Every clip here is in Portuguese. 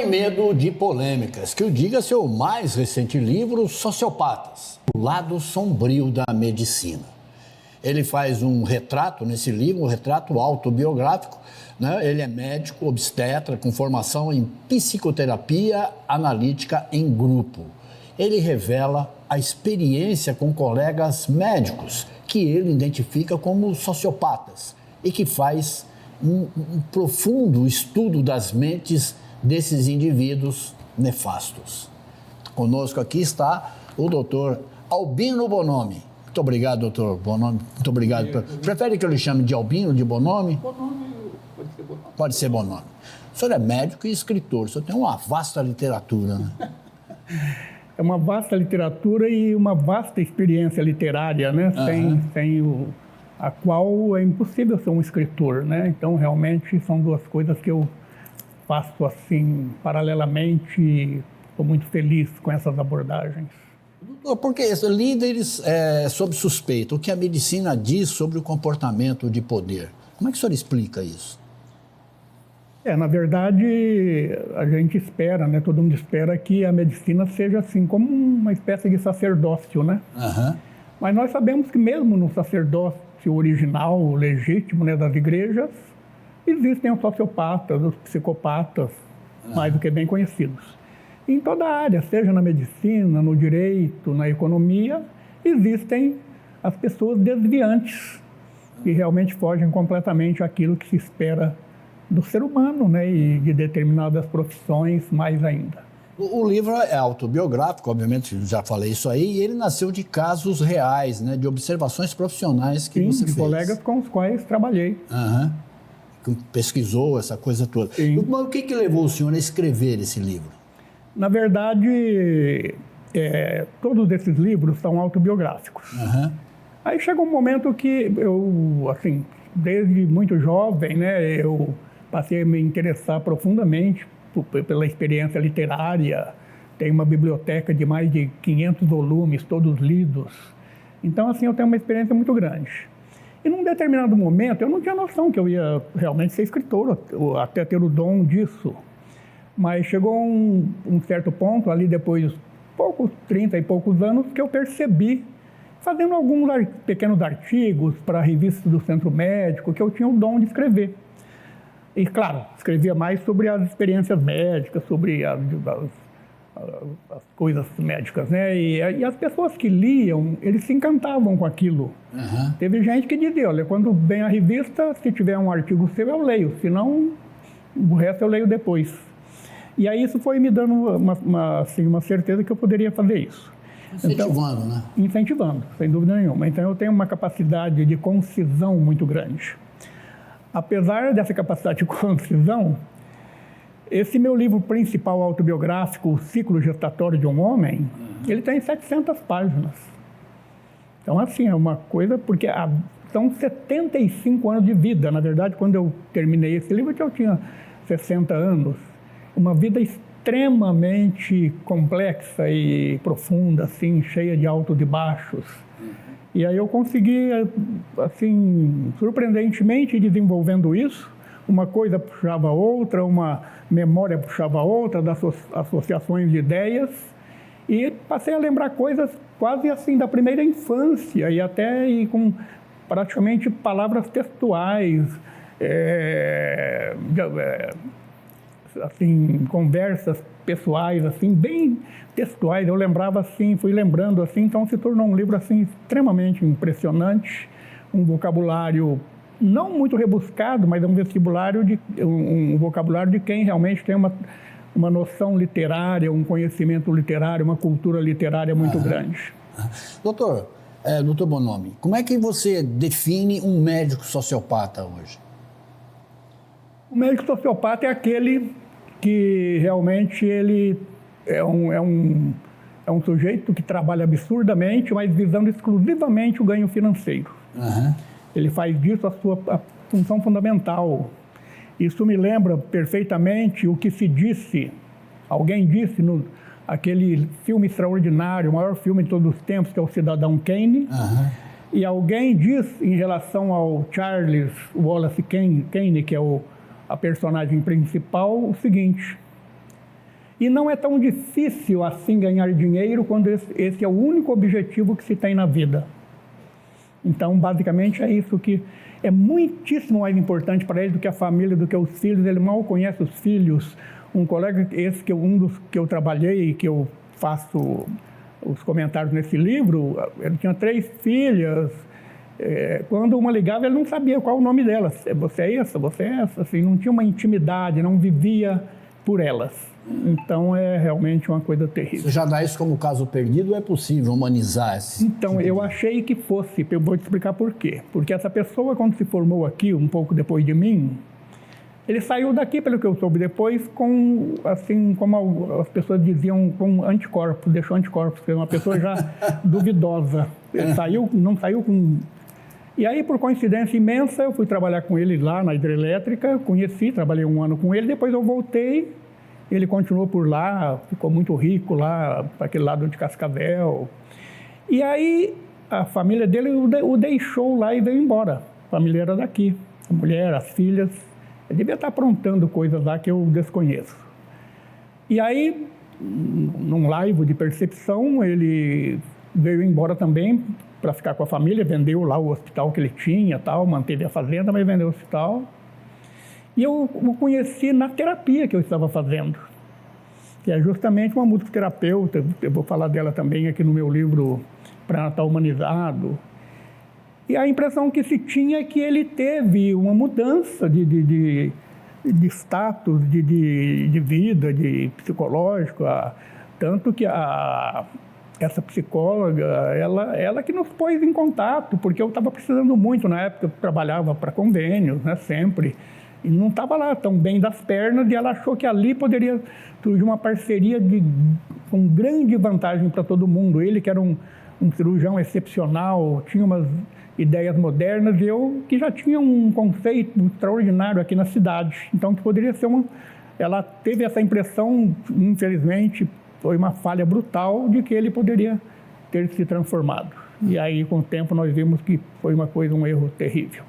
tem medo de polêmicas, que o diga seu mais recente livro, Sociopatas, o lado sombrio da medicina. Ele faz um retrato nesse livro, um retrato autobiográfico, né? Ele é médico, obstetra, com formação em psicoterapia analítica em grupo. Ele revela a experiência com colegas médicos, que ele identifica como sociopatas, e que faz um profundo estudo das mentes desses indivíduos nefastos. Conosco aqui está o doutor Albino Bonomi. Muito obrigado, doutor Bonomi. Muito obrigado. Prefere que eu lhe chame de Albino, de Bonomi? Bonomi, pode ser Bonomi. Pode ser Bonomi. O senhor é médico e escritor, o senhor tem uma vasta literatura, né? É uma vasta literatura e uma vasta experiência literária, né? A qual é impossível ser um escritor, né? Então, realmente, são duas coisas que eu faço, assim, paralelamente, e estou muito feliz com essas abordagens. Porque líderes sob suspeita, o que a medicina diz sobre o comportamento de poder? Como é que o senhor explica isso? Na verdade, a gente espera, né? Todo mundo espera que a medicina seja assim, como uma espécie de sacerdócio, né? Uhum. Mas nós sabemos que mesmo no sacerdócio original, legítimo, né, das igrejas, existem os sociopatas, os psicopatas, mais do que bem conhecidos. Em toda a área, seja na medicina, no direito, na economia, existem as pessoas desviantes, que realmente fogem completamente àquilo que se espera do ser humano, né, e de determinadas profissões mais ainda. O livro é autobiográfico, obviamente, já falei isso aí, e ele nasceu de casos reais, né, de observações profissionais que você fez. De colegas com os quais trabalhei. Pesquisou essa coisa toda. Mas o que levou o senhor a escrever esse livro? Na verdade, todos esses livros são autobiográficos. Aí chega um momento que eu, assim, desde muito jovem, né, eu passei a me interessar profundamente pela experiência literária. Tem uma biblioteca de mais de 500 volumes, todos lidos. Então, assim, eu tenho uma experiência muito grande. E num determinado momento, eu não tinha noção que eu ia realmente ser escritor, ou até ter o dom disso. Mas chegou um certo ponto, ali depois, 30 e poucos anos, que eu percebi, fazendo alguns pequenos artigos para a revista do Centro Médico, que eu tinha o dom de escrever. E, claro, escrevia mais sobre as experiências médicas, sobre as coisas médicas, né? E as pessoas que liam, eles se encantavam com aquilo. Teve gente que dizia, olha, quando vem a revista, se tiver um artigo seu, eu leio, senão o resto eu leio depois. E aí isso foi me dando uma certeza que eu poderia fazer isso. Incentivando, né? Incentivando, sem dúvida nenhuma. Então eu tenho uma capacidade de concisão muito grande. Apesar dessa capacidade de concisão, esse meu livro principal autobiográfico, O Ciclo Gestatório de um Homem, ele tem 700 páginas. Então, assim, é uma coisa, porque são 75 anos de vida. Na verdade, quando eu terminei esse livro, eu tinha 60 anos. Uma vida extremamente complexa e profunda, assim, cheia de altos e baixos. E aí eu consegui, assim, surpreendentemente, desenvolvendo isso. Uma coisa puxava a outra, uma memória puxava a outra, das associações de ideias. E passei a lembrar coisas quase assim da primeira infância e até com praticamente palavras textuais, assim, conversas pessoais, assim, bem textuais. Eu lembrava assim, fui lembrando assim, então se tornou um livro assim extremamente impressionante, um vocabulário não muito rebuscado, mas é um vocabulário de quem realmente tem uma noção literária, um conhecimento literário, uma cultura literária muito grande. Doutor Bonomi, como é que você define um médico sociopata hoje? O médico sociopata é aquele que realmente ele é um sujeito que trabalha absurdamente, mas visando exclusivamente o ganho financeiro. Ele faz disso a sua função fundamental. Isso me lembra perfeitamente o que se disse, alguém disse aquele filme extraordinário, o maior filme de todos os tempos, que é o Cidadão Kane. E alguém diz em relação ao Charles Wallace Kane, que é a personagem principal, o seguinte: E não é tão difícil assim ganhar dinheiro quando esse é o único objetivo que se tem na vida. Então, basicamente, é isso que é muitíssimo mais importante para ele do que a família, do que os filhos. Ele mal conhece os filhos. Um colega, um dos que eu trabalhei, que eu faço os comentários nesse livro, ele tinha 3 filhas. Quando uma ligava, ele não sabia qual o nome delas. Você é essa, você é essa. Assim, não tinha uma intimidade, não vivia por elas. Então, é realmente uma coisa terrível. Você já dá isso como caso perdido ou é possível humanizar esse? Então, eu achei que fosse. Eu vou te explicar por quê. Porque essa pessoa, quando se formou aqui, um pouco depois de mim, ele saiu daqui, pelo que eu soube depois, com, assim, como as pessoas diziam, com anticorpos, deixou anticorpos, que é uma pessoa já duvidosa. Ele não saiu com... E aí, por coincidência imensa, eu fui trabalhar com ele lá na hidrelétrica, conheci, trabalhei 1 ano com ele, depois eu voltei, ele continuou por lá, ficou muito rico lá, para aquele lado de Cascavel. E aí, a família dele o deixou lá e veio embora. A família era daqui, a mulher, as filhas. Ele devia estar aprontando coisas lá que eu desconheço. E aí, num laivo de percepção, ele veio embora também para ficar com a família, vendeu lá o hospital que ele tinha, tal, manteve a fazenda, mas vendeu o hospital. E eu o conheci na terapia que eu estava fazendo, que é justamente uma musicoterapeuta. Eu vou falar dela também aqui no meu livro Pré-Natal Humanizado. E a impressão que se tinha é que ele teve uma mudança de status, de vida, de psicológico, tanto que essa psicóloga, ela que nos pôs em contato, porque eu estava precisando muito na época, eu trabalhava para convênios, né, sempre, e não estava lá tão bem das pernas, e ela achou que ali poderia surgir uma parceria com grande vantagem para todo mundo. Ele, que era um cirurgião excepcional, tinha umas ideias modernas, e eu que já tinha um conceito extraordinário aqui na cidade. Então, que poderia ser ela teve essa impressão, infelizmente, foi uma falha brutal de que ele poderia ter se transformado. E aí, com o tempo, nós vimos que foi um erro terrível.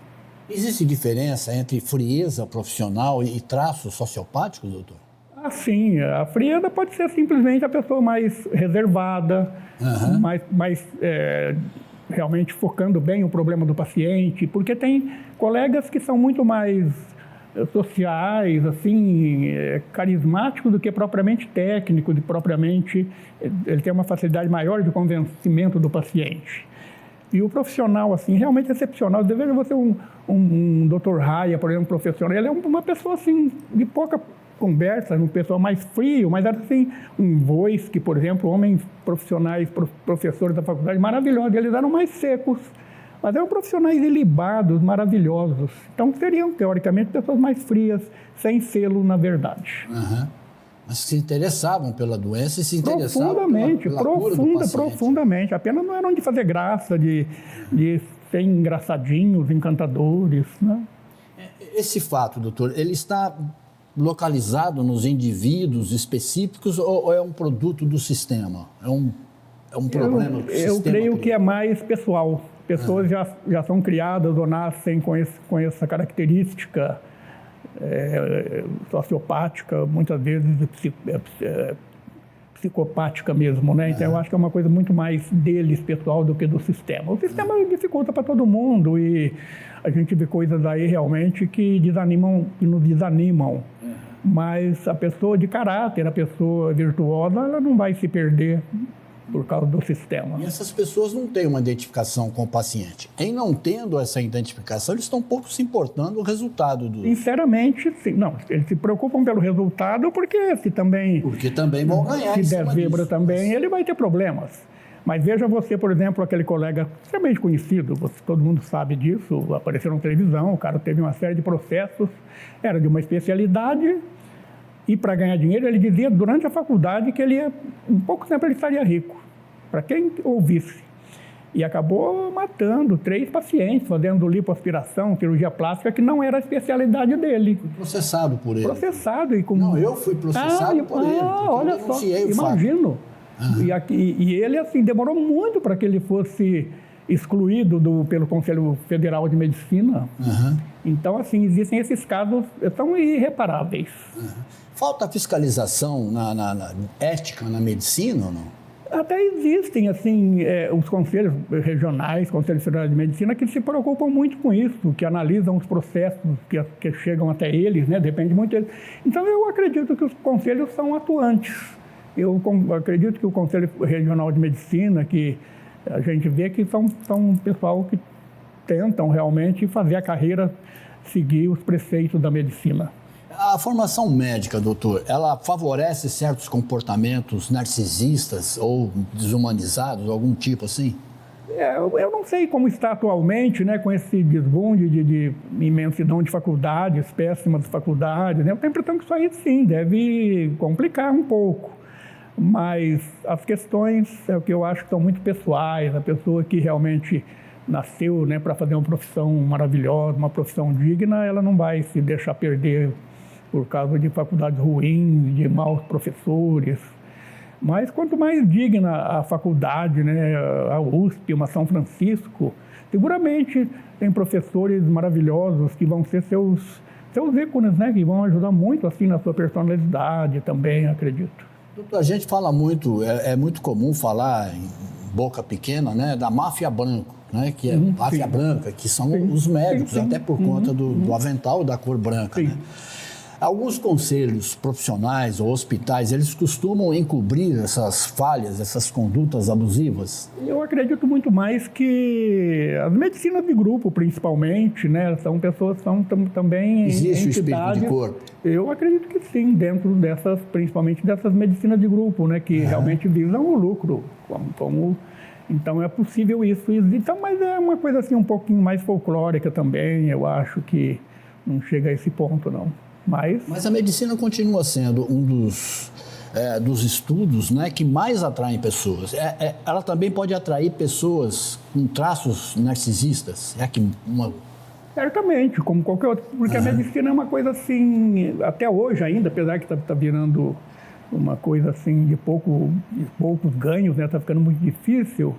Existe diferença entre frieza profissional e traços sociopáticos, doutor? Ah, sim. A frieza pode ser simplesmente a pessoa mais reservada, mais realmente focando bem o problema do paciente, porque tem colegas que são muito mais sociais, assim, carismáticos do que propriamente técnicos, ele tem uma facilidade maior de convencimento do paciente. E o profissional, assim, realmente excepcional. Veja você um Dr. Raia, por exemplo, profissional, ele é uma pessoa, assim, de pouca conversa, uma pessoa mais frio, mas assim, um Voice, que, por exemplo, homens profissionais, professores da faculdade, maravilhosos, eles eram mais secos, mas eram profissionais ilibados, maravilhosos. Então, seriam, teoricamente, pessoas mais frias, sem selo, na verdade. Mas se interessavam pela doença e se interessavam profundamente, pela cura do paciente. Profundamente. Apenas não eram de fazer graça, de ser engraçadinhos, encantadores, né? Esse fato, doutor, ele está localizado nos indivíduos específicos ou é um produto do sistema? É um problema do sistema? Eu creio que é mais pessoal. Pessoas já são criadas ou nascem com essa característica sociopática, muitas vezes psicopática mesmo, né? Então eu acho que é uma coisa muito mais deles, pessoal, do que do sistema. O sistema dificulta para todo mundo e a gente vê coisas aí realmente que nos desanimam. Mas a pessoa de caráter, a pessoa virtuosa, ela não vai se perder por causa do sistema. E essas pessoas não têm uma identificação com o paciente. Em não tendo essa identificação, eles estão pouco se importando o resultado do... Sinceramente, sim. Não, eles se preocupam pelo resultado porque também vão ganhar. Se der zebra também, ele vai ter problemas. Mas veja você, por exemplo, aquele colega extremamente conhecido, todo mundo sabe disso, apareceu na televisão, o cara teve uma série de processos, era de uma especialidade, e para ganhar dinheiro, ele dizia durante a faculdade que em pouco tempo ele estaria rico, para quem ouvisse. E acabou matando 3 pacientes, fazendo lipoaspiração, cirurgia plástica, que não era a especialidade dele. Fui processado por ele. Processado. Não, eu fui processado por ele. Olha só, imagino. E ele, assim, demorou muito para que ele fosse excluído pelo Conselho Federal de Medicina. Então, assim, existem esses casos, são irreparáveis. Falta fiscalização na ética na medicina ou não? Até existem, assim, os conselhos regionais, conselhos federais de medicina, que se preocupam muito com isso, que analisam os processos que chegam até eles, né? Depende muito deles. Então, eu acredito que os conselhos são atuantes. Eu acredito que o Conselho Regional de Medicina, que a gente vê que são um pessoal que tentam realmente fazer a carreira seguir os preceitos da medicina. A formação médica, doutor, ela favorece certos comportamentos narcisistas ou desumanizados, algum tipo assim? Eu não sei como está atualmente, né, com esse desbunde de imensidão de faculdades, péssimas faculdades, né? Eu tenho a impressão que isso aí, sim, deve complicar um pouco. Mas as questões, é o que eu acho que são muito pessoais, a pessoa que realmente nasceu, né, para fazer uma profissão maravilhosa, uma profissão digna, ela não vai se deixar perder por causa de faculdades ruins, de maus professores. Mas quanto mais digna a faculdade, né, a USP, uma São Francisco, seguramente tem professores maravilhosos que vão ser seus ícones, né, que vão ajudar muito assim na sua personalidade também, acredito. Doutor, a gente fala muito, é muito comum falar em boca pequena, né, da máfia branca, né, que é máfia branca, que são os médicos, até por conta do avental da cor branca, né? Alguns conselhos profissionais ou hospitais, eles costumam encobrir essas falhas, essas condutas abusivas? Eu acredito muito mais que as medicinas de grupo, principalmente, né, são pessoas que são também existe entidades. O espírito de corpo? Eu acredito que sim, dentro dessas, principalmente dessas medicinas de grupo, né, que realmente visam o lucro. Então é possível isso. Então, mas é uma coisa assim um pouquinho mais folclórica também. Eu acho que não chega a esse ponto, não. Mas a medicina continua sendo um dos estudos, né, que mais atraem pessoas. Ela também pode atrair pessoas com traços narcisistas. Certamente, como qualquer outro. Porque a medicina é uma coisa assim, até hoje ainda, apesar que está virando uma coisa assim de poucos ganhos, né, está ficando muito difícil,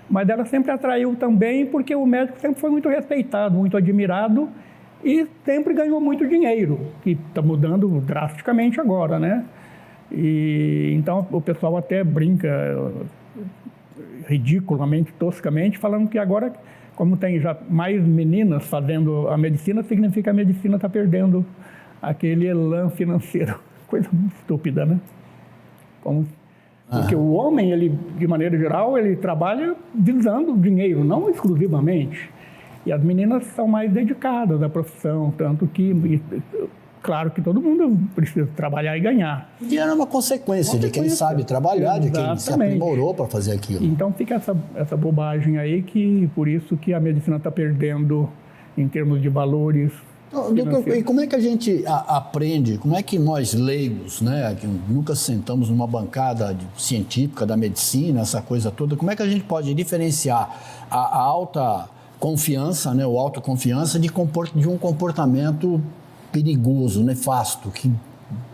mas ela sempre atraiu também porque o médico sempre foi muito respeitado, muito admirado, e sempre ganhou muito dinheiro, que está mudando drasticamente agora, né? E então o pessoal até brinca ridiculamente, toscamente, falando que agora, como tem já mais meninas fazendo a medicina, significa que a medicina está perdendo aquele elan financeiro. Coisa muito estúpida, né? Porque o homem, ele, de maneira geral, ele trabalha visando dinheiro, não exclusivamente. E as meninas são mais dedicadas à profissão, tanto que, claro que todo mundo precisa trabalhar e ganhar. E era uma consequência de quem sabe trabalhar, de quem se aprimorou para fazer aquilo. Então fica essa bobagem aí, que por isso que a medicina está perdendo em termos de valores. Então, doutor, e como é que a gente aprende, como é que nós leigos, né, que nunca sentamos numa bancada científica da medicina, essa coisa toda, como é que a gente pode diferenciar a alta confiança, né, ou autoconfiança de um comportamento perigoso, nefasto?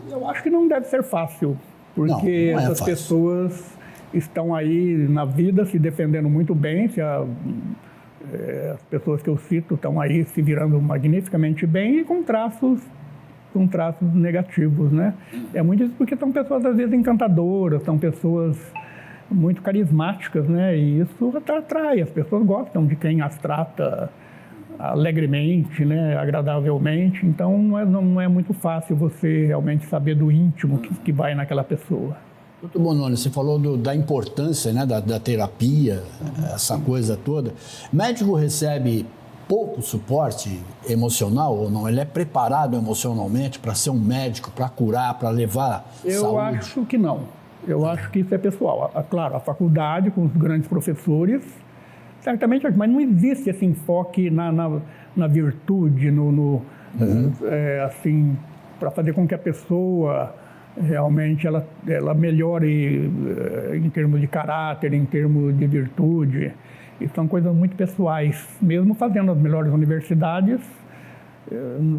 Eu acho que não deve ser fácil, porque não essas pessoas estão aí na vida se defendendo muito bem, as pessoas que eu cito estão aí se virando magnificamente bem e com traços negativos, né? É muito isso porque são pessoas às vezes encantadoras, são pessoas muito carismáticas, né? E isso atrai, as pessoas gostam de quem as trata alegremente, né? Agradavelmente. Então não é muito fácil você realmente saber do íntimo que vai naquela pessoa. Doutor Bononi, você falou da importância, né, da terapia, essa coisa toda. O médico recebe pouco suporte emocional ou não? Ele é preparado emocionalmente para ser um médico, para curar, para levar saúde? Eu acho que não. Eu acho que isso é pessoal. Claro, a faculdade com os grandes professores, certamente, mas não existe esse enfoque na virtude, assim, para fazer com que a pessoa realmente ela melhore em termos de caráter, em termos de virtude. E são coisas muito pessoais. Mesmo fazendo as melhores universidades,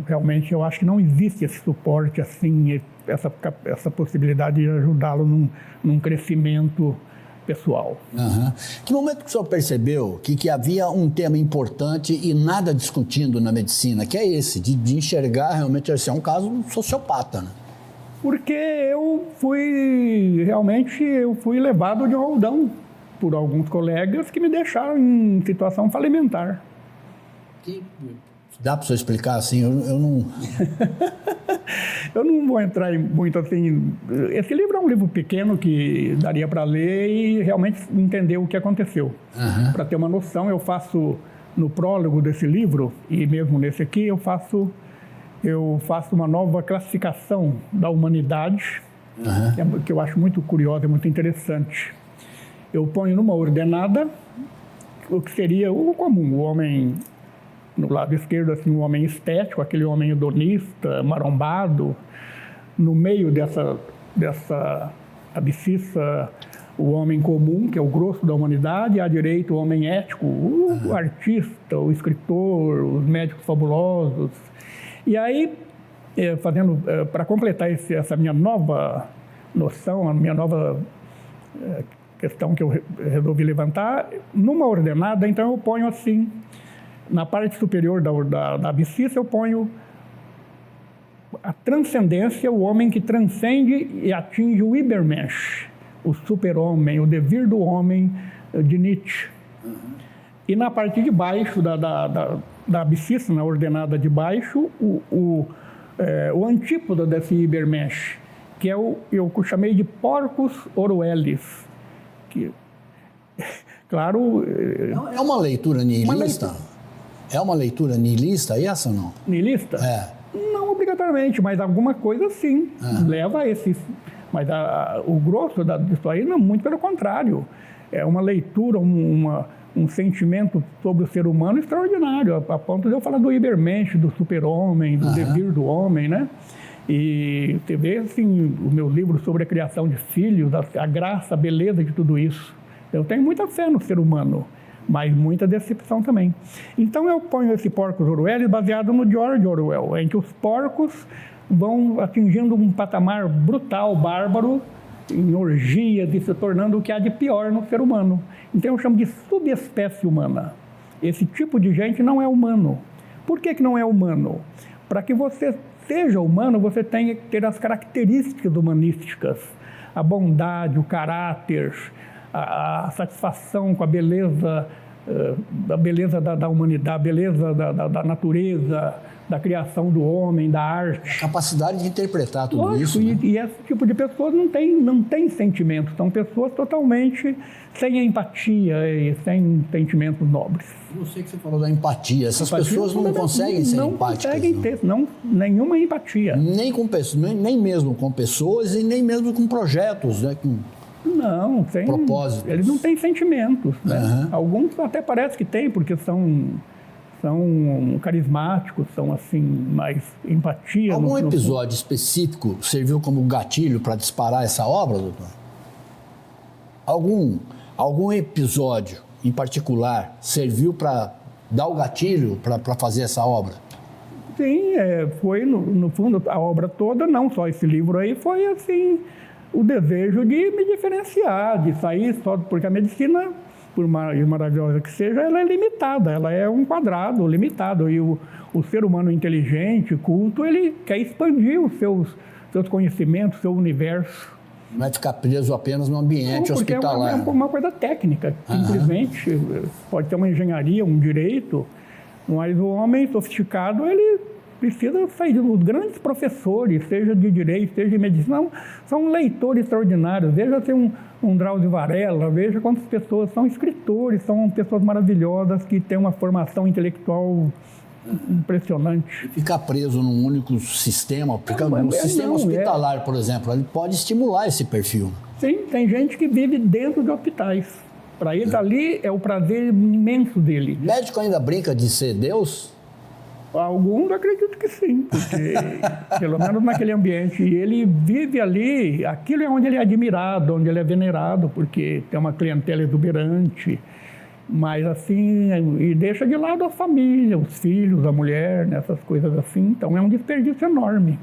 realmente eu acho que não existe esse suporte assim, essa possibilidade de ajudá-lo num crescimento pessoal. Uhum. Que momento que o senhor percebeu que havia um tema importante e nada discutindo na medicina, que é esse, de enxergar realmente, esse é um caso sociopata, né? Porque eu fui levado de roldão por alguns colegas que me deixaram em situação falimentar. Dá para o senhor explicar assim? Eu não... Eu não vou entrar em muito assim... Esse livro é um livro pequeno que daria para ler e realmente entender o que aconteceu. Uhum. Para ter uma noção, eu faço no prólogo desse livro, e mesmo nesse aqui, eu faço uma nova classificação da humanidade, que eu acho muito curiosa e muito interessante. Eu ponho numa ordenada o que seria o comum, o homem... No lado esquerdo, assim, um homem estético, aquele homem hedonista, marombado. No meio dessa abscissa, o homem comum, que é o grosso da humanidade. E à direita, o homem ético, o artista, o escritor, os médicos fabulosos. E aí, para completar essa minha nova noção, a minha nova questão que eu resolvi levantar, numa ordenada, então eu ponho assim... Na parte superior da abscissa, eu ponho a transcendência, o homem que transcende e atinge o Übermensch, o super-homem, o devir do homem de Nietzsche. E na parte de baixo da abscissa, na ordenada de baixo, o antípoda desse Übermensch, que é eu chamei de Porcus Orwellis, que, claro... É uma leitura nihilista? É uma leitura nihilista essa ou não? Nihilista? É. Não obrigatoriamente, mas alguma coisa sim leva a esse. Mas o grosso disso aí, não, muito pelo contrário. É uma leitura, um sentimento sobre o ser humano extraordinário, a ponto de eu falar do Übermensch, do super-homem, do devir do homem, né? E você vê, assim, o meu livro sobre a criação de filhos, a graça, a beleza de tudo isso. Eu tenho muita fé no ser humano, mas muita decepção também. Então eu ponho esse Porcus Orwellis baseado no George Orwell, em que os porcos vão atingindo um patamar brutal, bárbaro, em orgias e se tornando o que há de pior no ser humano. Então eu chamo de subespécie humana. Esse tipo de gente não é humano. Por que não é humano? Para que você seja humano, você tem que ter as características humanísticas, a bondade, o caráter, a satisfação com a beleza da humanidade, a beleza da natureza, da criação do homem, da arte. Capacidade de interpretar tudo. Lógico, isso. Né? E esse tipo de pessoas não tem sentimento, são pessoas totalmente sem empatia e sem sentimentos nobres. Eu sei que você falou da empatia. Essas pessoas não conseguem ser empáticas. Não conseguem ter nenhuma empatia. Nem mesmo com pessoas e nem mesmo com projetos, né? Não, propósitos. Eles não têm sentimentos. Né? Alguns até parece que têm, porque são carismáticos, são assim, mais empatia. Algum episódio específico serviu como gatilho para disparar essa obra, doutor? Algum episódio em particular serviu para dar o gatilho para fazer essa obra? Sim, foi no fundo a obra toda, não só esse livro aí, foi assim, o desejo de me diferenciar, de sair só, porque a medicina, por mais maravilhosa que seja, ela é limitada, ela é um quadrado limitado, e o ser humano inteligente, culto, ele quer expandir os seus conhecimentos, seu universo. Não vai ficar preso apenas no ambiente hospitalar. É uma coisa técnica, simplesmente, pode ter uma engenharia, um direito, mas o homem sofisticado, ele precisa sair dos grandes professores, seja de direito, seja de medicina, são leitores extraordinários. Veja ter um Drauzio Varela, veja quantas pessoas são escritores, são pessoas maravilhosas que têm uma formação intelectual impressionante. Ficar preso num único sistema, no sistema hospitalar, por exemplo, ele pode estimular esse perfil. Sim, tem gente que vive dentro de hospitais. Para eles ali é o prazer imenso dele. O médico ainda brinca de ser Deus? Alguns acredito que sim, porque pelo menos naquele ambiente, e ele vive ali, aquilo é onde ele é admirado, onde ele é venerado, porque tem uma clientela exuberante, mas assim, e deixa de lado a família, os filhos, a mulher, essas coisas assim, então é um desperdício enorme.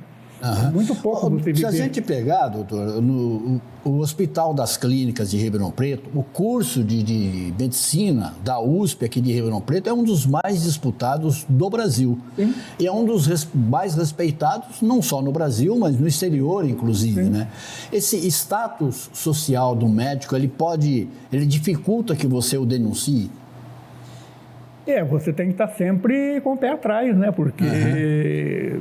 Muito pouco você Se a viver. gente pegar, doutor, o Hospital das Clínicas de Ribeirão Preto, o curso de medicina da USP aqui de Ribeirão Preto é um dos mais disputados do Brasil. Sim. E é um dos mais respeitados, não só no Brasil, mas no exterior, inclusive, né? Esse status social do médico, ele dificulta que você o denuncie? Você tem que estar sempre com o pé atrás, né? Porque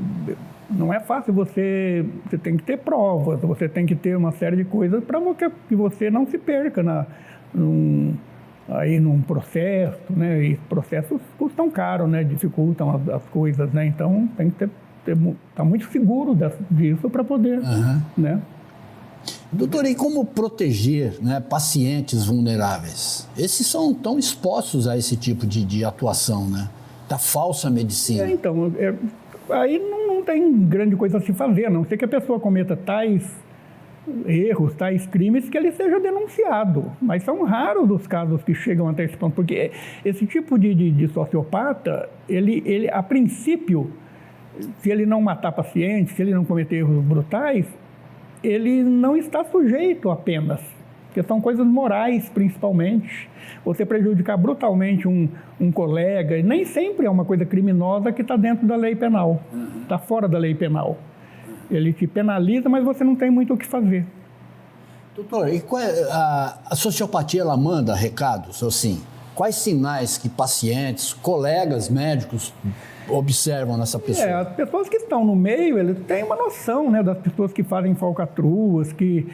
não é fácil, você tem que ter provas, você tem que ter uma série de coisas para que você não se perca num processo, né? E processos custam caro, né? Dificultam as coisas, né? Então tem que estar muito seguro disso para poder, né? Doutor, e como proteger, né, pacientes vulneráveis? Esses são tão expostos a esse tipo de atuação, né? Da falsa medicina. Então, aí não tem grande coisa a se fazer, a não ser que a pessoa cometa tais erros, tais crimes, que ele seja denunciado. Mas são raros os casos que chegam até esse ponto, porque esse tipo de sociopata, ele a princípio, se ele não matar pacientes, se ele não cometer erros brutais, ele não está sujeito a penas, porque são coisas morais, principalmente. Você prejudicar brutalmente um colega, e nem sempre é uma coisa criminosa que está dentro da lei penal, está fora da lei penal. Ele te penaliza, mas você não tem muito o que fazer. Doutor, e a sociopatia, ela manda recados, assim? Quais sinais que pacientes, colegas médicos observam nessa pessoa? As pessoas que estão no meio, eles têm uma noção, né, das pessoas que fazem falcatruas, que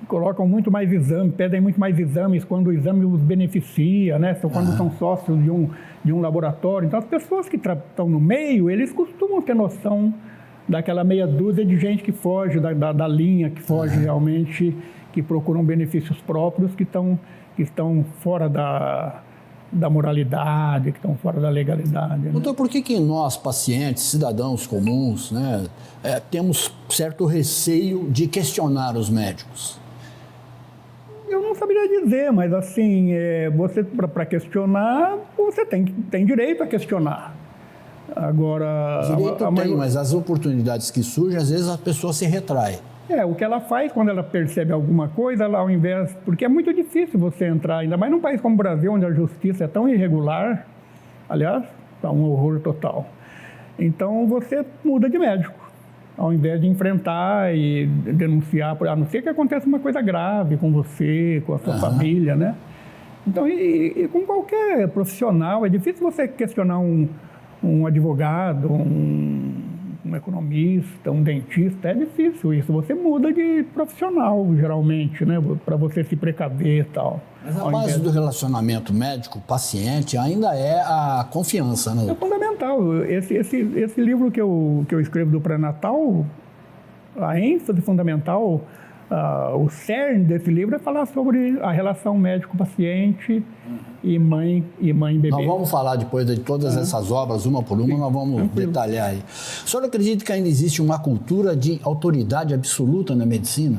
colocam muito mais exames, pedem muito mais exames quando o exame os beneficia, né, quando são sócios de um laboratório. Então, as pessoas que estão no meio, eles costumam ter noção daquela meia dúzia de gente que foge da linha, que foge realmente, que procuram benefícios próprios, que estão fora da moralidade, que estão fora da legalidade. Né? Doutor, por que nós, pacientes, cidadãos comuns, né, temos certo receio de questionar os médicos? Eu não saberia dizer, mas assim, você para questionar, você tem direito a questionar. Agora... Direito tem, mas as oportunidades que surgem, às vezes a pessoa se retrai. O que ela faz quando ela percebe alguma coisa, ela ao invés... Porque é muito difícil você entrar, ainda mais num país como o Brasil, onde a justiça é tão irregular, aliás, é um horror total. Então, você muda de médico, ao invés de enfrentar e denunciar, a não ser que aconteça uma coisa grave com você, com a sua família, né? Então, e com qualquer profissional, é difícil você questionar um advogado, um economista, um dentista, é difícil isso. Você muda de profissional, geralmente, né? Para você se precaver e tal. Mas a base do relacionamento médico-paciente ainda é a confiança, né? É fundamental. Esse livro que eu escrevo do pré-natal, a ênfase fundamental, o cerne desse livro é falar sobre a relação médico-paciente e mãe bebê. Nós vamos falar depois de todas essas obras, uma por uma, nós vamos detalhar aí. O senhor acredita que ainda existe uma cultura de autoridade absoluta na medicina?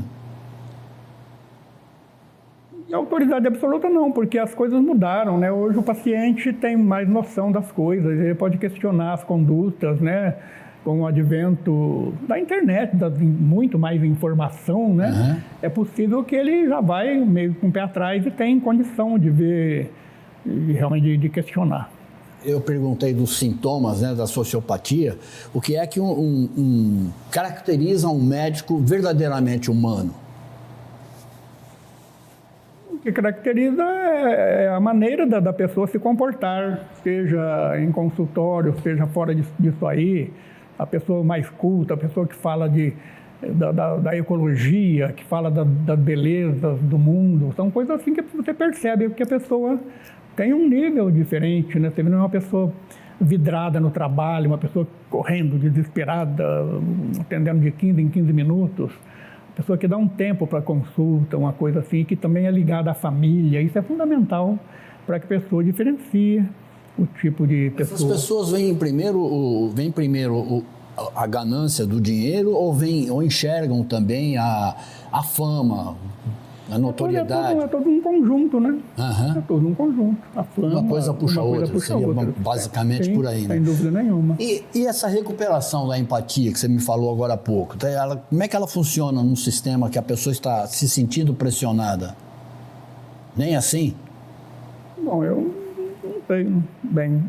E autoridade absoluta não, porque as coisas mudaram, né? Hoje o paciente tem mais noção das coisas, ele pode questionar as condutas, né? Com o advento da internet, muito mais informação, né? É possível que ele já vai meio com o pé atrás e tem condição de ver, realmente de questionar. Eu perguntei dos sintomas, né, da sociopatia, o que é que caracteriza um médico verdadeiramente humano? O que caracteriza é a maneira da pessoa se comportar, seja em consultório, seja fora disso aí. A pessoa mais culta, a pessoa que fala da ecologia, que fala da beleza do mundo, são coisas assim que você percebe que a pessoa tem um nível diferente, né? Você não é uma pessoa vidrada no trabalho, uma pessoa correndo, desesperada, atendendo de 15 em 15 minutos, pessoa que dá um tempo para consulta, uma coisa assim, que também é ligada à família. Isso é fundamental para que a pessoa diferencie o tipo de pessoa. Essas pessoas veem primeiro a ganância do dinheiro ou enxergam também a fama, a notoriedade. É todo um conjunto, né? Aham. É todo um conjunto. A fama, Uma coisa puxa a outra, seria basicamente Sim, por aí, né? Sem dúvida nenhuma. E essa recuperação da empatia que você me falou agora há pouco, como é que ela funciona num sistema que a pessoa está se sentindo pressionada? Nem assim? Bom, eu não sei bem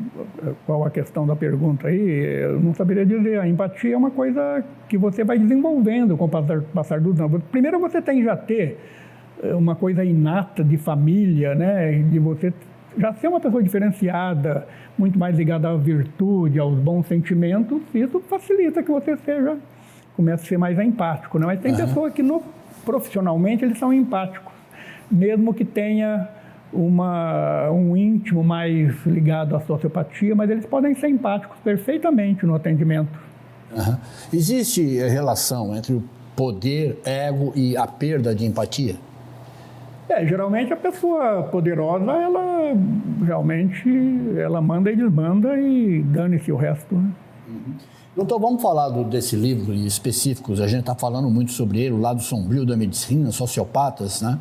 qual a questão da pergunta aí, eu não saberia dizer. A empatia é uma coisa que você vai desenvolvendo com o passar dos anos. Primeiro você tem já ter uma coisa inata de família, né? De você já ser uma pessoa diferenciada, muito mais ligada à virtude, aos bons sentimentos, isso facilita que você comece a ser mais empático, né? Mas tem pessoas que profissionalmente eles são empáticos, mesmo que tenha um íntimo mais ligado à sociopatia, mas eles podem ser empáticos perfeitamente no atendimento. Existe relação entre o poder, ego e a perda de empatia? Geralmente a pessoa poderosa, ela realmente manda e desmanda e dane-se o resto, né? Doutor, vamos falar desse livro em específicos. A gente está falando muito sobre ele, o lado sombrio da medicina, sociopatas, né?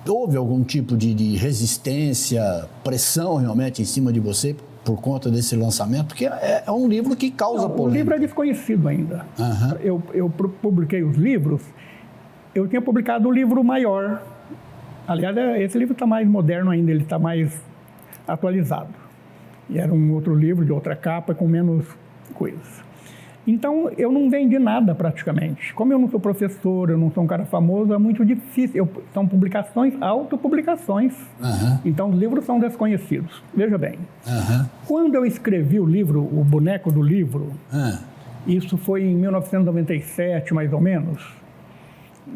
Houve algum tipo de resistência, pressão realmente em cima de você por conta desse lançamento? Porque é um livro que causa polêmica. O livro é desconhecido ainda. Eu publiquei os livros. Eu tinha publicado um livro maior. Aliás, esse livro está mais moderno ainda, ele está mais atualizado. E era um outro livro de outra capa, com menos coisas. Então, eu não vendi nada praticamente. Como eu não sou professor, eu não sou um cara famoso, é muito difícil. São publicações, autopublicações. Então, os livros são desconhecidos. Veja bem, quando eu escrevi o livro, o boneco do livro, isso foi em 1997, mais ou menos,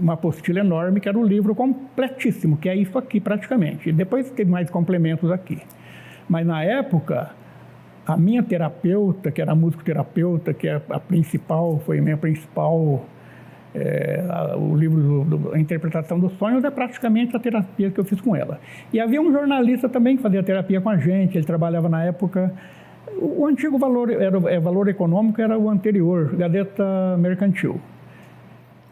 uma apostila enorme, que era um livro completíssimo, que é isso aqui praticamente. E depois teve mais complementos aqui. Mas na época, a minha terapeuta, que era a musicoterapeuta, que é foi a minha principal, o livro, a interpretação dos sonhos é praticamente a terapia que eu fiz com ela. E havia um jornalista também que fazia terapia com a gente, ele trabalhava na época, o antigo Valor Econômico era o anterior, Gazeta Mercantil.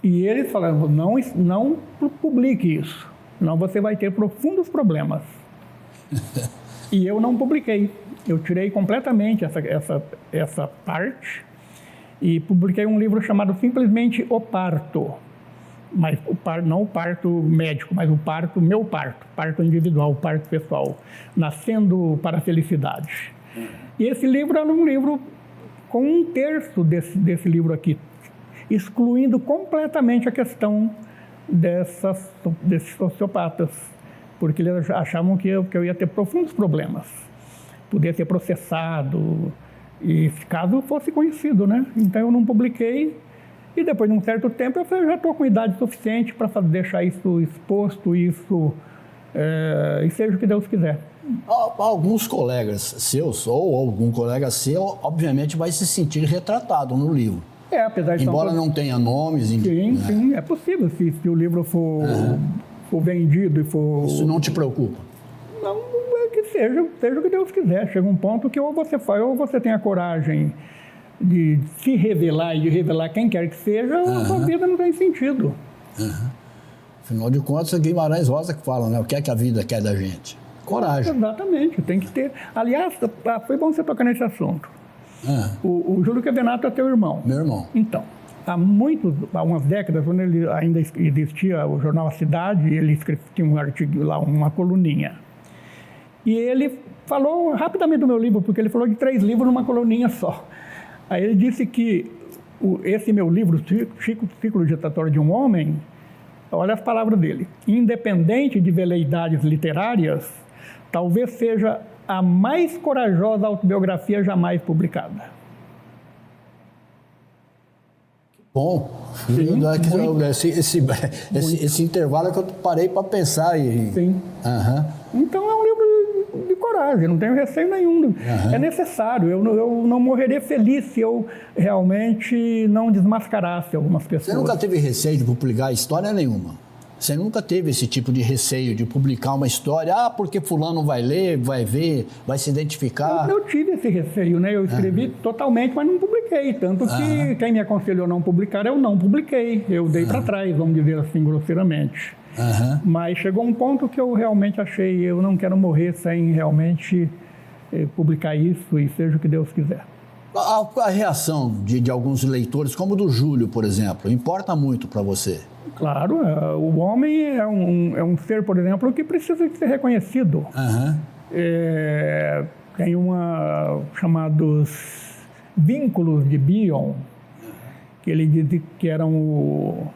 E eles falaram, não publique isso, senão você vai ter profundos problemas. E eu não publiquei. Eu tirei completamente essa parte e publiquei um livro chamado simplesmente O Parto. Mas não o parto médico, mas meu parto individual, o parto pessoal, nascendo para a felicidade. E esse livro era um livro com 1/3 desse livro aqui, excluindo completamente a questão desses sociopatas, porque eles achavam que eu ia ter profundos problemas, podia ser processado, e caso fosse conhecido, né? Então eu não publiquei, e depois de um certo tempo eu falei, já estou com idade suficiente para deixar isso exposto, e seja o que Deus quiser. Alguns colegas seus, ou algum colega seu, obviamente vai se sentir retratado no livro. Apesar de embora não tenha nomes. Sim, é possível, se o livro for vendido e for... Isso não te preocupa? Não, que seja o que Deus quiser. Chega um ponto que ou você tem a coragem de se revelar e de revelar quem quer que seja, a sua vida não tem sentido. Afinal de contas, é Guimarães Rosa que fala, né? O que é que a vida quer da gente? Coragem. Exatamente, tem que ter. Aliás, foi bom você tocar nesse assunto. O Júlio Kevenato é teu irmão. Meu irmão. Então, há umas décadas, quando ele ainda existia o jornal A Cidade, ele tinha um artigo lá, uma coluninha. E ele falou rapidamente do meu livro, porque ele falou de 3 livros numa coluninha só. Aí ele disse que esse meu livro, Ciclo Gestatório de um Homem, olha as palavras dele, independente de veleidades literárias, talvez seja a mais corajosa autobiografia jamais publicada. Bom, esse intervalo é que eu parei para pensar. Sim. Então é um livro de coragem, não tenho receio nenhum. É necessário, eu não morreria feliz se eu realmente não desmascarasse algumas pessoas. Você nunca teve receio de publicar história nenhuma? Você nunca teve esse tipo de receio de publicar uma história, porque fulano vai ler, vai ver, vai se identificar? Eu tive esse receio, né? Eu escrevi totalmente, mas não publiquei. publiquei, tanto que quem me aconselhou a não publicar, eu não publiquei. Eu dei para trás, vamos dizer assim, grosseiramente. Mas chegou um ponto que eu realmente achei, eu não quero morrer sem realmente publicar isso, e seja o que Deus quiser. A reação de alguns leitores, como o do Júlio, por exemplo, importa muito para você? Claro, o homem é um ser, por exemplo, que precisa de ser reconhecido. Tem chamados vínculos de Bion, que ele diz que eram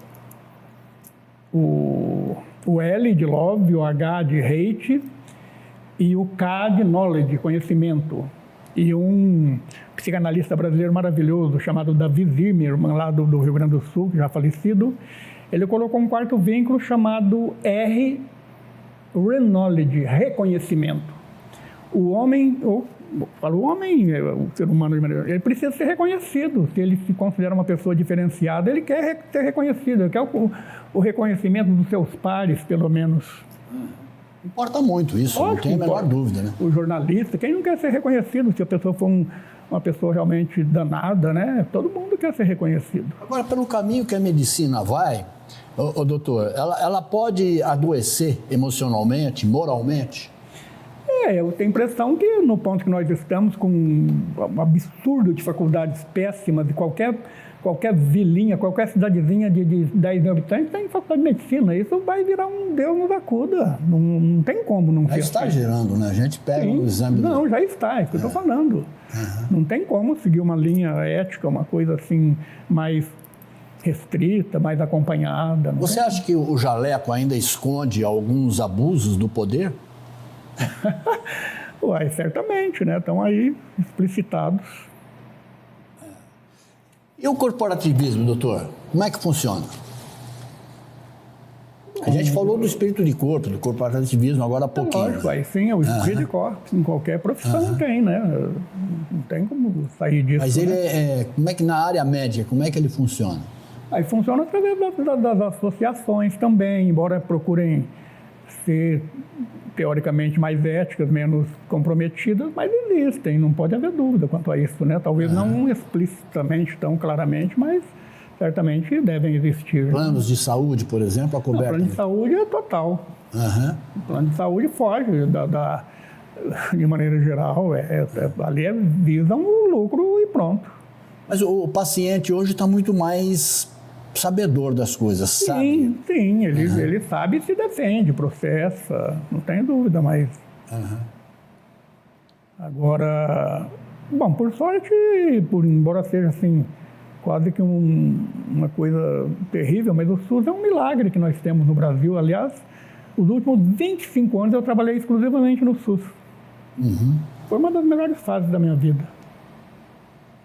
o L de love, o H de hate e o K de knowledge, conhecimento. E um psicanalista brasileiro maravilhoso chamado Davi Zimmermann, lá do Rio Grande do Sul, já falecido, ele colocou um quarto vínculo chamado R, knowledge, reconhecimento. O homem, o ser humano, ele precisa ser reconhecido. Se ele se considera uma pessoa diferenciada, ele quer ser reconhecido, ele quer o reconhecimento dos seus pares, pelo menos. Importa muito isso, não tem a menor dúvida, né? O jornalista, quem não quer ser reconhecido? Se a pessoa for uma pessoa realmente danada, né? Todo mundo quer ser reconhecido. Agora, pelo caminho que a medicina vai, doutor, ela pode adoecer emocionalmente, moralmente? Eu tenho a impressão que no ponto que nós estamos, com um absurdo de faculdades péssimas, de qualquer vilinha, qualquer cidadezinha de 10 mil habitantes tem faculdade de medicina. Isso vai virar um Deus nos acuda. Não tem como não ser. Já está gerando, né? A gente pega o exame... Não, já está, é isso que eu estou falando. Não tem como seguir uma linha ética, uma coisa assim mais restrita, mais acompanhada. Você acha que o jaleco ainda esconde alguns abusos do poder? Uai, certamente, né? Estão aí explicitados. E o corporativismo, doutor? Como é que funciona? A gente falou do espírito de corpo, do corporativismo agora há pouquinho. Lógico, aí sim, é o espírito de corpo. Em qualquer profissão tem, né? Não tem como sair disso. Mas ele como é que na área médica, como é que ele funciona? Aí funciona através das associações também, embora procurem ser teoricamente mais éticas, menos comprometidas, mas existem, não pode haver dúvida quanto a isso, né? Talvez não explicitamente, tão claramente, mas certamente devem existir. Planos de saúde, por exemplo, a coberta? O plano de saúde é total. O plano de saúde foge de maneira geral, ali visam o lucro e pronto. Mas o paciente hoje está muito mais sabedor das coisas, sabe? Sim, ele sabe e se defende, processa, não tem dúvida, mas... Agora, bom, por sorte, embora seja assim, quase que uma coisa terrível, mas o SUS é um milagre que nós temos no Brasil. Aliás, os últimos 25 anos eu trabalhei exclusivamente no SUS. Foi uma das melhores fases da minha vida.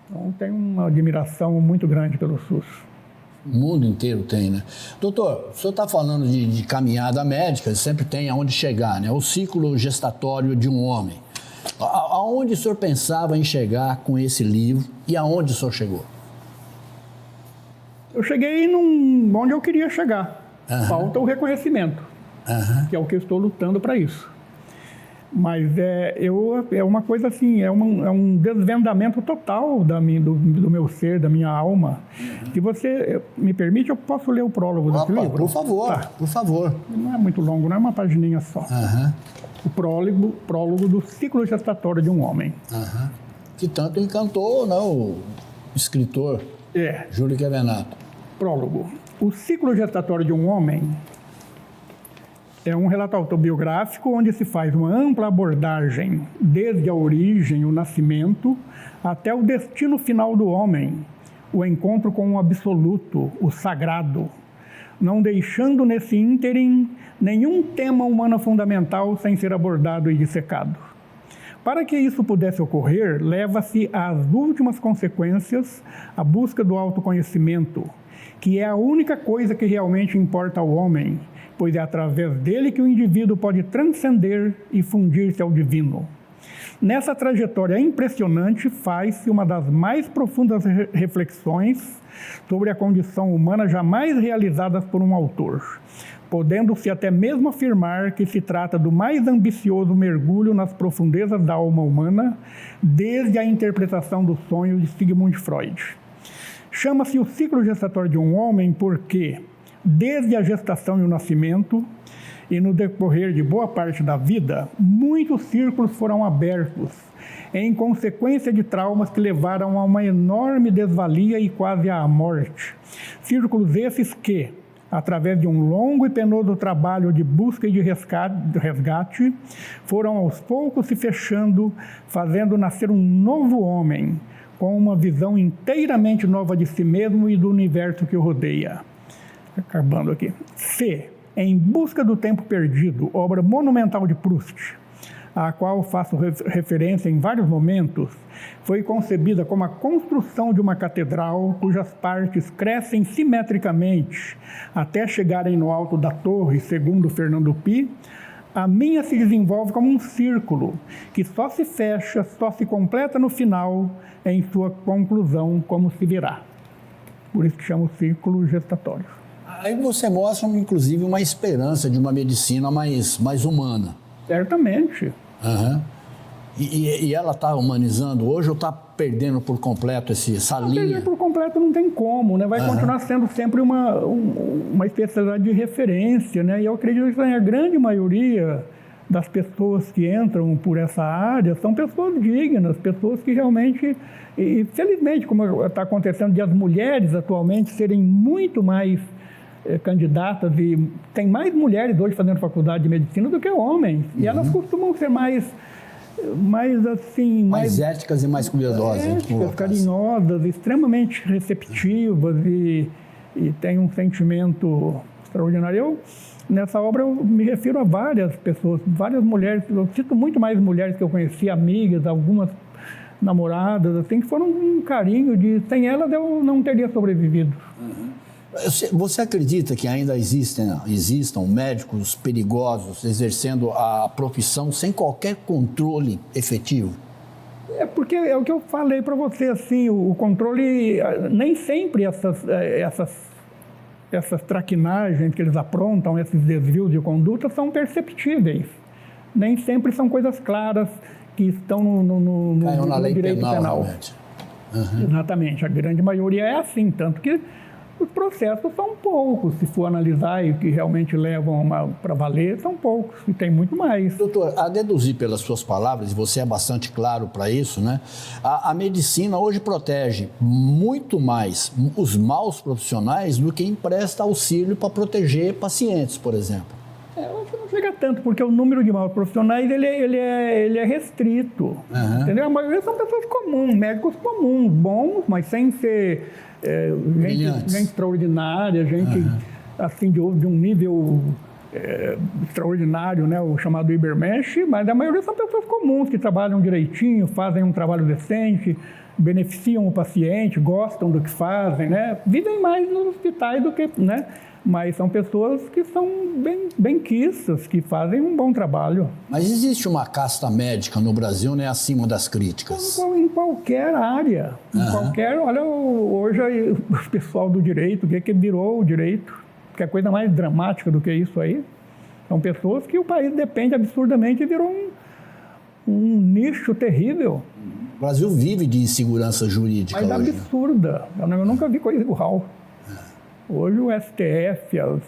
Então, tenho uma admiração muito grande pelo SUS. O mundo inteiro tem, né? Doutor, o senhor está falando de caminhada médica, sempre tem aonde chegar, né? O ciclo gestatório de um homem. Aonde o senhor pensava em chegar com esse livro e aonde o senhor chegou? Eu cheguei onde eu queria chegar. Falta o reconhecimento, que é o que eu estou lutando para isso. Mas é uma coisa assim, é um desvendamento total do meu ser, da minha alma. Se você me permite, eu posso ler o prólogo desse livro? Por favor, por favor. Não é muito longo, não é uma pagininha só. O prólogo do ciclo gestatório de um homem. Que tanto encantou, não, o escritor Júlio Kevenato. Prólogo. O ciclo gestatório de um homem é um relato autobiográfico onde se faz uma ampla abordagem desde a origem, o nascimento, até o destino final do homem, o encontro com o absoluto, o sagrado, não deixando nesse ínterim nenhum tema humano fundamental sem ser abordado e dissecado. Para que isso pudesse ocorrer, leva-se às últimas consequências a busca do autoconhecimento, que é a única coisa que realmente importa ao homem, pois é através dele que o indivíduo pode transcender e fundir-se ao divino. Nessa trajetória impressionante, faz-se uma das mais profundas reflexões sobre a condição humana jamais realizadas por um autor, podendo-se até mesmo afirmar que se trata do mais ambicioso mergulho nas profundezas da alma humana desde a interpretação do sonho de Sigmund Freud. Chama-se o ciclo gestatório de um homem porque, desde a gestação e o nascimento, e no decorrer de boa parte da vida, muitos círculos foram abertos, em consequência de traumas que levaram a uma enorme desvalia e quase à morte. Círculos esses que, através de um longo e penoso trabalho de busca e de resgate, foram aos poucos se fechando, fazendo nascer um novo homem, com uma visão inteiramente nova de si mesmo e do universo que o rodeia. Acabando aqui. C. Em Busca do Tempo Perdido, obra monumental de Proust, a qual faço referência em vários momentos, foi concebida como a construção de uma catedral cujas partes crescem simetricamente até chegarem no alto da torre, segundo Fernando Pi. A minha se desenvolve como um círculo, que só se fecha, só se completa no final, em sua conclusão, como se virá. Por isso que chama o círculo gestatório. Aí você mostra, inclusive, uma esperança de uma medicina mais humana. Certamente. Uhum. E ela está humanizando hoje ou está perdendo por completo essa linha? Perder por completo não tem como, né? Vai continuar sendo sempre uma especialidade de referência, né? E eu acredito que a grande maioria das pessoas que entram por essa área são pessoas dignas, pessoas que realmente, e felizmente, como está acontecendo, de as mulheres atualmente serem muito mais candidatas, e tem mais mulheres hoje fazendo faculdade de medicina do que homens, e elas costumam ser mais éticas e mais cuidadosas. Éticas, carinhosas, extremamente receptivas e têm um sentimento extraordinário. Eu, nessa obra, eu me refiro a várias pessoas, várias mulheres, eu cito muito mais mulheres que eu conheci, amigas, algumas namoradas, assim, que foram um carinho de... Sem elas eu não teria sobrevivido. Você acredita que ainda existam médicos perigosos exercendo a profissão sem qualquer controle efetivo? É porque é o que eu falei para você, assim, o controle, nem sempre essas traquinagens que eles aprontam, esses desvios de conduta, são perceptíveis. Nem sempre são coisas claras que estão no direito penal. Exatamente, a grande maioria é assim, tanto que os processos são poucos, se for analisar, e que realmente levam para valer, são poucos, e tem muito mais. Doutor, a deduzir pelas suas palavras, e você é bastante claro para isso, né? A medicina hoje protege muito mais os maus profissionais do que empresta auxílio para proteger pacientes, por exemplo. Eu acho que não chega tanto, porque o número de maus profissionais ele é restrito. Entendeu? A maioria são pessoas comuns, médicos comuns, bons, mas sem ser gente extraordinária, gente assim, de um nível extraordinário, né? O chamado Ibermesh, mas a maioria são pessoas comuns que trabalham direitinho, fazem um trabalho decente, beneficiam o paciente, gostam do que fazem, né? Vivem mais nos hospitais do que, né? Mas são pessoas que são benquistas, que fazem um bom trabalho. Mas existe uma casta médica no Brasil, né, acima das críticas? Em qualquer área. Em qualquer... Olha, hoje o pessoal do direito, o que virou o direito? Que é coisa mais dramática do que isso aí. São pessoas que o país depende absurdamente e virou um nicho terrível. O Brasil vive de insegurança jurídica hoje. Mas absurda. Eu nunca vi coisa igual. Hoje o STF, as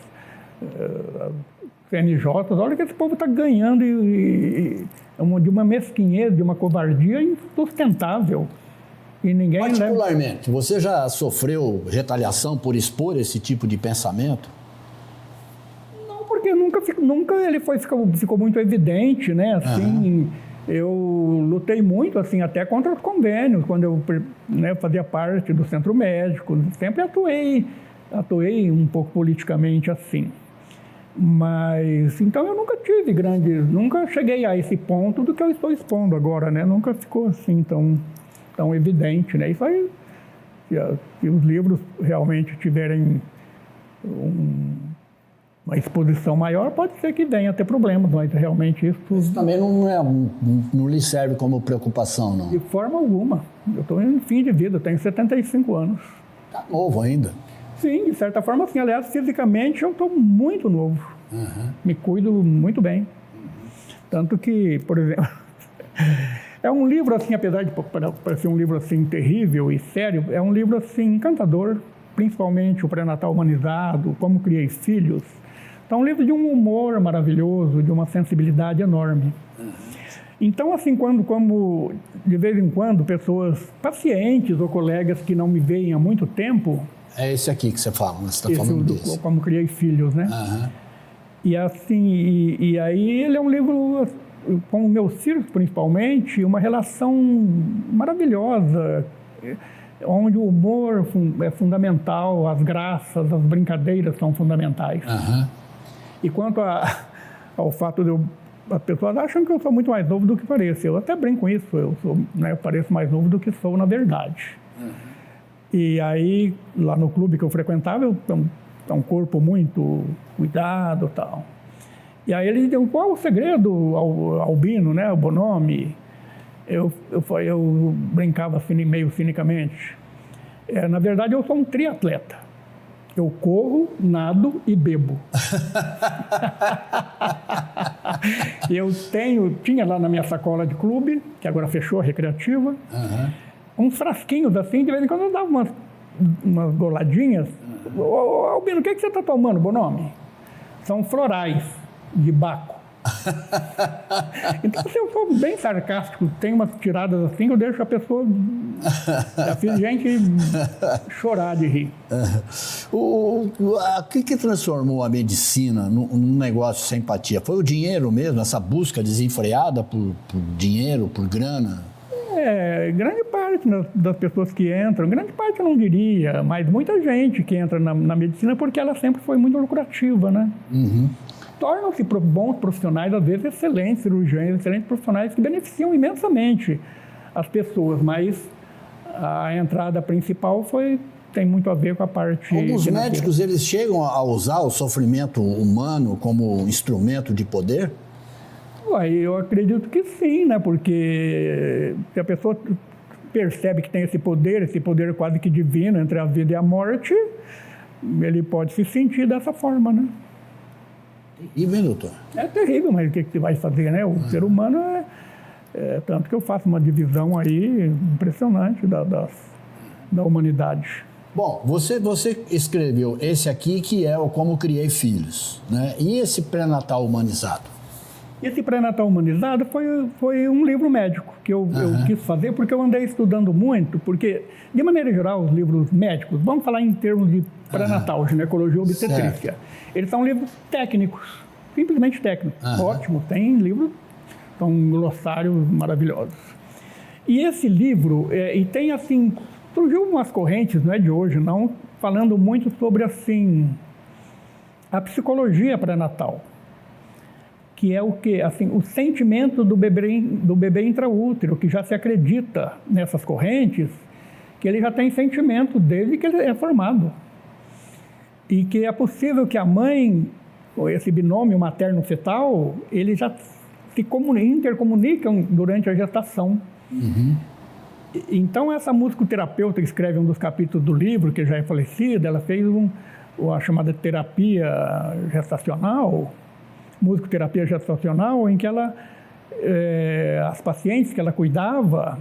CNJs, olha que esse povo está ganhando de uma mesquinhez, de uma covardia insustentável. E ninguém particularmente, você já sofreu retaliação por expor esse tipo de pensamento? Não, porque nunca ele ficou muito evidente, né? Assim, eu lutei muito, assim, até contra os convênios, quando eu fazia parte do centro médico, sempre atuei um pouco politicamente assim. Mas, então eu nunca nunca cheguei a esse ponto do que eu estou expondo agora, né? Nunca ficou assim tão evidente, né? Isso aí, se os livros realmente tiverem uma exposição maior, pode ser que venha a ter problemas, mas realmente Isso também não lhe serve como preocupação, não? De forma alguma. Eu estou em fim de vida, eu tenho 75 anos. Está novo ainda? Sim, de certa forma, sim. Aliás, fisicamente eu estou muito novo. Me cuido muito bem. Tanto que, por exemplo, é um livro assim, apesar de parecer um livro assim terrível e sério, é um livro assim encantador, principalmente o Pré-Natal Humanizado, Como Criei Filhos. Então, é um livro de um humor maravilhoso, de uma sensibilidade enorme. Então, assim, como de vez em quando pessoas, pacientes ou colegas que não me veem há muito tempo... É esse aqui que você fala, você está falando desse. Como Criei Filhos, né? E assim, e aí ele é um livro, com meus filhos principalmente, uma relação maravilhosa, onde o humor é fundamental, as graças, as brincadeiras são fundamentais. E quanto ao fato de as pessoas acham que eu sou muito mais novo do que pareço. Eu até brinco com isso, eu pareço mais novo do que sou na verdade. E aí, lá no clube que eu frequentava, eu é um corpo muito cuidado e tal. E aí ele deu, qual o segredo, Albino, né, o Bonomi? Eu brincava assim, meio cinicamente. Na verdade, eu sou um triatleta. Eu corro, nado e bebo. Eu tinha lá na minha sacola de clube, que agora fechou, a recreativa, uns frasquinhos assim, de vez em quando eu dava umas goladinhas. Albino, o que você está tomando, Bonomi? São florais de Baco. Então, se eu for bem sarcástico, tem umas tiradas assim, eu deixo a pessoa... Já fiz gente chorar de rir. O que transformou a medicina num negócio sem empatia? Foi o dinheiro mesmo, essa busca desenfreada por dinheiro, por grana? Grande parte das pessoas que entram, grande parte eu não diria, mas muita gente que entra na medicina porque ela sempre foi muito lucrativa, né? Tornam-se bons profissionais, às vezes excelentes cirurgiões, excelentes profissionais que beneficiam imensamente as pessoas, mas a entrada principal tem muito a ver com a parte... Alguns médicos, eles chegam a usar o sofrimento humano como instrumento de poder? Eu acredito que sim, né? Porque se a pessoa percebe que tem esse poder quase que divino entre a vida e a morte, ele pode se sentir dessa forma, né? Terrível, doutor? É terrível, mas o que você vai fazer, né? O ser humano tanto que eu faço uma divisão aí impressionante da humanidade. Bom, você escreveu esse aqui que é o Como Criei Filhos, né? E esse Pré-Natal Humanizado? Esse Pré-Natal Humanizado foi um livro médico que eu quis fazer porque eu andei estudando muito, porque, de maneira geral, os livros médicos, vamos falar em termos de pré-natal, ginecologia e obstetrícia, eles são livros técnicos, simplesmente técnicos. Ótimo, tem livros, são glossários maravilhosos. E esse livro, e tem assim, surgiu umas correntes, não é de hoje não, falando muito sobre assim, a psicologia pré-natal. Que é o quê? Assim, o sentimento do bebê intraútero, que já se acredita nessas correntes, que ele já tem sentimento desde que ele é formado. E que é possível que a mãe, ou esse binômio materno-fetal, eles já se intercomunicam durante a gestação. Então, essa musicoterapeuta que escreve um dos capítulos do livro, que já é falecida, ela fez a chamada terapia gestacional, musicoterapia gestacional, em que as pacientes que ela cuidava,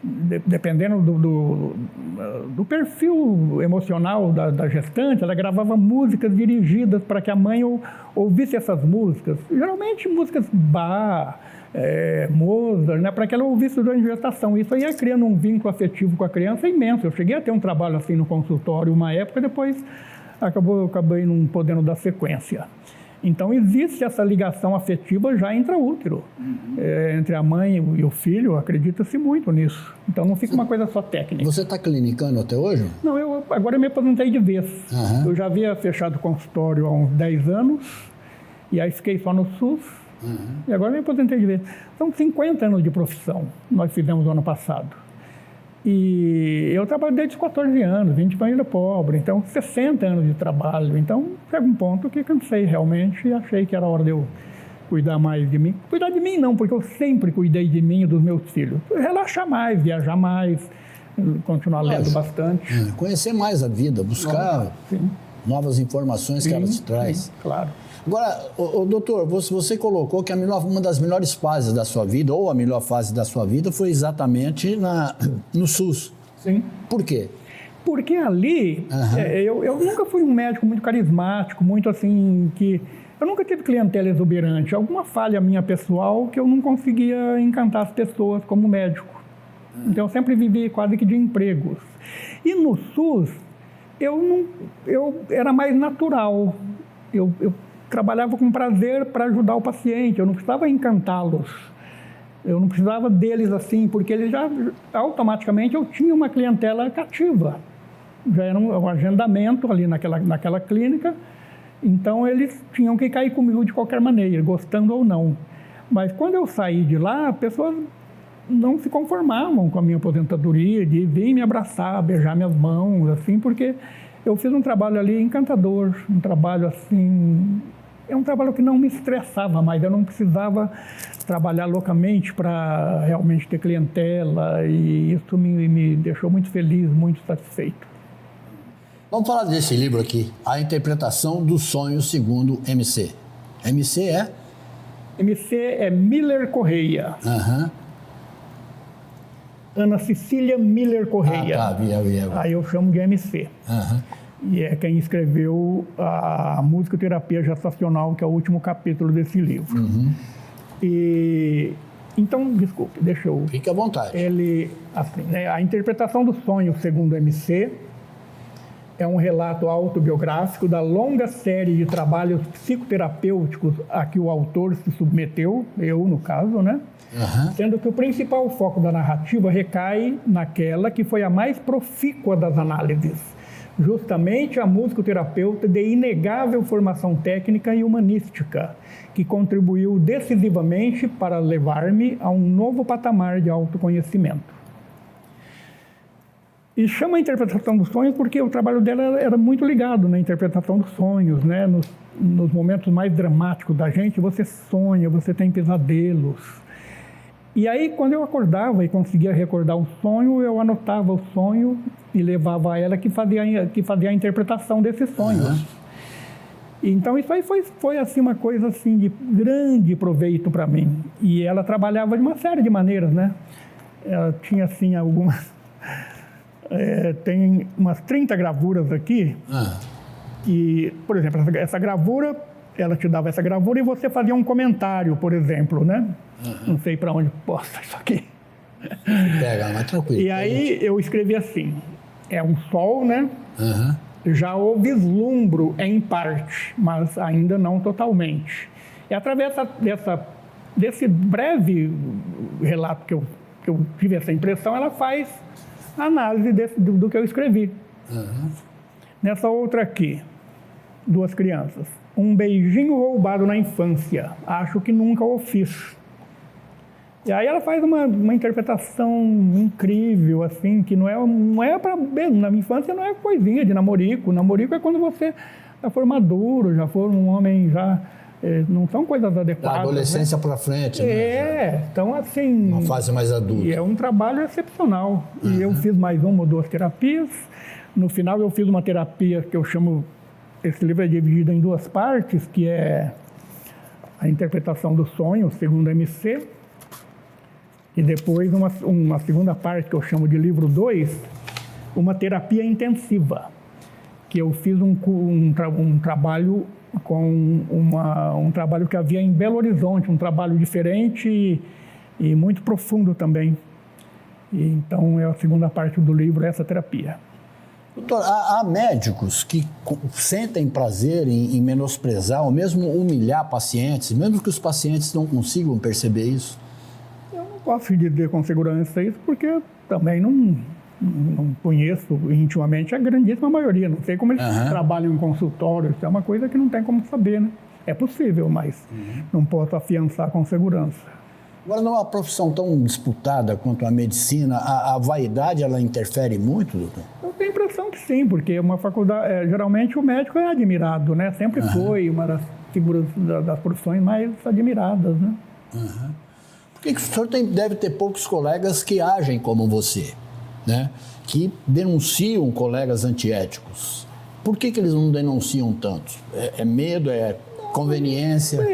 dependendo do perfil emocional da gestante, ela gravava músicas dirigidas para que a mãe ouvisse essas músicas. Geralmente músicas Bach, Mozart, né, para que ela ouvisse durante a gestação. Isso aí ia criando um vínculo afetivo com a criança imenso. Eu cheguei a ter um trabalho assim no consultório uma época, depois acabei não podendo dar sequência. Então, existe essa ligação afetiva já intraútero, entre a mãe e o filho, acredita-se muito nisso. Então, não fica uma coisa só técnica. Você está clinicando até hoje? Não, agora eu me aposentei de vez. Eu já havia fechado o consultório há uns 10 anos, e aí fiquei só no SUS, e agora eu me aposentei de vez. São 50 anos de profissão, nós fizemos no ano passado. E eu trabalho desde os 14 anos, 20 família pobre, então 60 anos de trabalho. Então, chega um ponto que cansei realmente e achei que era hora de eu cuidar mais de mim. Cuidar de mim não, porque eu sempre cuidei de mim e dos meus filhos. Relaxar mais, viajar mais, continuar lendo bastante. Conhecer mais a vida, buscar novas informações que ela te traz. Sim, claro. Agora, doutor, você colocou que uma das melhores fases da sua vida, ou a melhor fase da sua vida, foi exatamente no SUS. Sim. Por quê? Porque ali, eu nunca fui um médico muito carismático, muito assim, que... Eu nunca tive clientela exuberante. Alguma falha minha pessoal que eu não conseguia encantar as pessoas como médico. Então, eu sempre vivi quase que de empregos. E no SUS, eu era mais natural. Eu trabalhava com prazer para ajudar o paciente. Eu não precisava encantá-los. Eu não precisava deles assim, porque eles já, automaticamente, eu tinha uma clientela cativa. Já era um agendamento ali naquela clínica. Então, eles tinham que cair comigo de qualquer maneira, gostando ou não. Mas quando eu saí de lá, pessoas não se conformavam com a minha aposentadoria, de vir me abraçar, beijar minhas mãos, assim, porque eu fiz um trabalho ali encantador, um trabalho assim... É um trabalho que não me estressava mais, eu não precisava trabalhar loucamente para realmente ter clientela, e isso me deixou muito feliz, muito satisfeito. Vamos falar desse livro aqui, A Interpretação do Sonho segundo MC. MC é? MC é Miller Correia. Ana Cecília Miller Correia. Vi. Aí eu chamo de MC. E é quem escreveu a musicoterapia gestacional, que é o último capítulo desse livro. E... Então, desculpe, deixa eu... Fique à vontade. Assim, né, a interpretação do sonho segundo MC é um relato autobiográfico da longa série de trabalhos psicoterapêuticos a que o autor se submeteu, eu no caso, né? Sendo que o principal foco da narrativa recai naquela que foi a mais profícua das análises, justamente a musicoterapeuta de inegável formação técnica e humanística, que contribuiu decisivamente para levar-me a um novo patamar de autoconhecimento. E chama a interpretação dos sonhos porque o trabalho dela era muito ligado na interpretação dos sonhos, né? Nos momentos mais dramáticos da gente, você sonha, você tem pesadelos. E aí, quando eu acordava e conseguia recordar um sonho, eu anotava o sonho e levava a ela que fazia a interpretação desses sonhos. Então, isso aí foi assim, uma coisa assim, de grande proveito para mim. E ela trabalhava de uma série de maneiras, né? Ela tinha, assim, algumas... tem umas 30 gravuras aqui. E, por exemplo, essa gravura, ela te dava essa gravura e você fazia um comentário, por exemplo, né? Não sei para onde posta isso aqui. Pega, mas tranquilo. E aí eu escrevi assim, é um sol, né? Já o vislumbro em parte, mas ainda não totalmente. E através desse breve relato que eu tive essa impressão, ela faz a análise do que eu escrevi. Nessa outra aqui, duas crianças. Um beijinho roubado na infância, acho que nunca o fiz. E aí ela faz uma interpretação incrível, assim, que não é para... Na infância não é coisinha de namorico. Namorico é quando você já for maduro, já for um homem já... não são coisas adequadas. Da adolescência, né? Para frente, né? Então assim... Uma fase mais adulta. E é um trabalho excepcional. E eu fiz mais uma ou duas terapias. No final eu fiz uma terapia que eu chamo... Esse livro é dividido em duas partes, que é a interpretação do sonho, segundo MC, e depois uma segunda parte, que eu chamo de livro 2, uma terapia intensiva, que eu fiz um trabalho com um trabalho que havia em Belo Horizonte, um trabalho diferente e muito profundo também. E então, é a segunda parte do livro, essa terapia. Doutor, há médicos que sentem prazer em menosprezar ou mesmo humilhar pacientes, mesmo que os pacientes não consigam perceber isso? Eu não posso dizer com segurança isso, porque eu também não conheço intimamente a grandíssima maioria. Não sei como eles trabalham em consultório, isso é uma coisa que não tem como saber, né? É possível, mas não posso afiançar com segurança. Agora, numa profissão tão disputada quanto a medicina, a vaidade, ela interfere muito, doutor? Eu tenho a impressão que sim, porque uma faculdade, geralmente o médico é admirado, né? Sempre foi uma das figuras das profissões mais admiradas, né? Por que o senhor deve ter poucos colegas que agem como você, né? Que denunciam colegas antiéticos? Por que eles não denunciam tanto? É medo, é conveniência?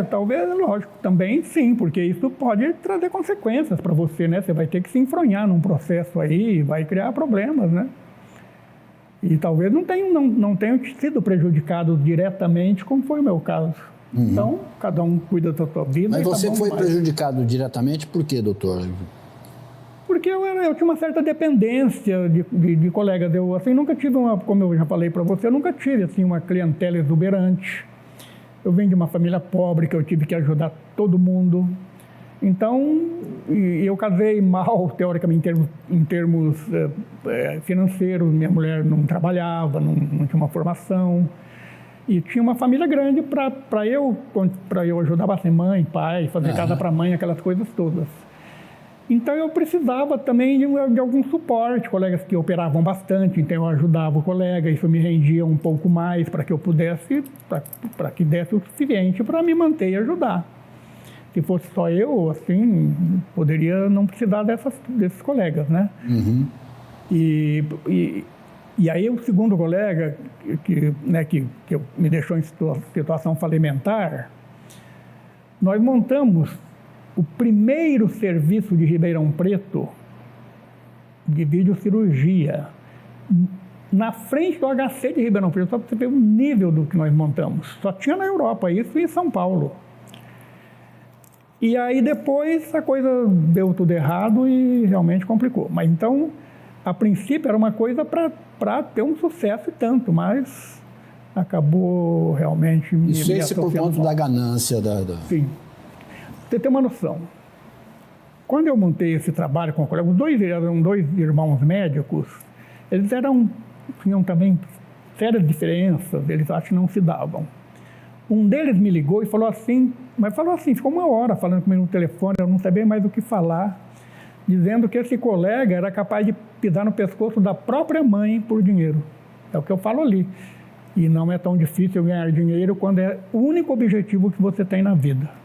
Talvez, lógico, também sim, porque isso pode trazer consequências para você, né? Você vai ter que se enfronhar num processo aí, vai criar problemas, né? E talvez não tenham sido prejudicados diretamente, como foi o meu caso. Então, cada um cuida da sua vida. Mas você foi prejudicado diretamente por quê, doutor? Porque eu tinha uma certa dependência de colegas. Eu assim, nunca tive como eu já falei para você, eu nunca tive assim, uma clientela exuberante. Eu venho de uma família pobre que eu tive que ajudar todo mundo. Então, eu casei mal, teoricamente, em termos financeiros. Minha mulher não trabalhava, não tinha uma formação. E tinha uma família grande para eu ajudar bastante mãe, pai, fazer casa para mãe, aquelas coisas todas. Então, eu precisava também de algum suporte, colegas que operavam bastante, então eu ajudava o colega, isso me rendia um pouco mais para que eu pudesse, para que desse o suficiente para me manter e ajudar. Se fosse só eu, assim, poderia não precisar desses colegas, né? E aí o segundo colega, que me deixou em situação falimentar, nós montamos o primeiro serviço de Ribeirão Preto de videocirurgia na frente do HC de Ribeirão Preto, só para você ver o nível do que nós montamos. Só tinha na Europa isso e em São Paulo. E aí depois a coisa deu tudo errado e realmente complicou. Mas então, a princípio era uma coisa para ter um sucesso e tanto, mas acabou realmente me Isso por conta da ganância Sim. Você tem uma noção. Quando eu montei esse trabalho com o colega, eram dois irmãos médicos, eles tinham também sérias diferenças, eles acho que não se davam. Um deles me ligou e falou assim, ficou uma hora falando comigo no telefone, eu não sabia mais o que falar, dizendo que esse colega era capaz de pisar no pescoço da própria mãe por dinheiro. É o que eu falo ali. E não é tão difícil ganhar dinheiro quando é o único objetivo que você tem na vida.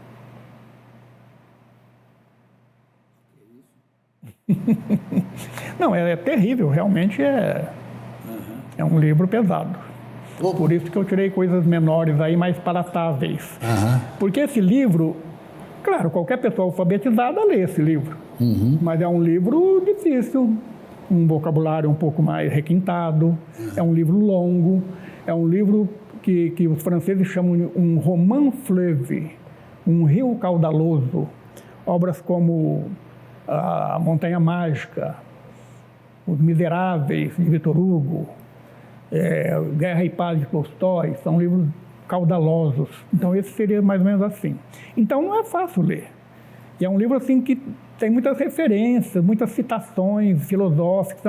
Não, é terrível, realmente é um livro pesado. Por isso que eu tirei coisas menores aí, mais palatáveis. Porque esse livro, claro, qualquer pessoa alfabetizada lê esse livro. Mas é um livro difícil, um vocabulário um pouco mais requintado, é um livro longo, é um livro que os franceses chamam de um roman fleuve, um rio caudaloso. Obras como A Montanha Mágica, Os Miseráveis, de Victor Hugo, Guerra e Paz, de Tolstói, são livros caudalosos. Então, esse seria mais ou menos assim. Então, não é fácil ler. E é um livro assim que tem muitas referências, muitas citações filosóficas.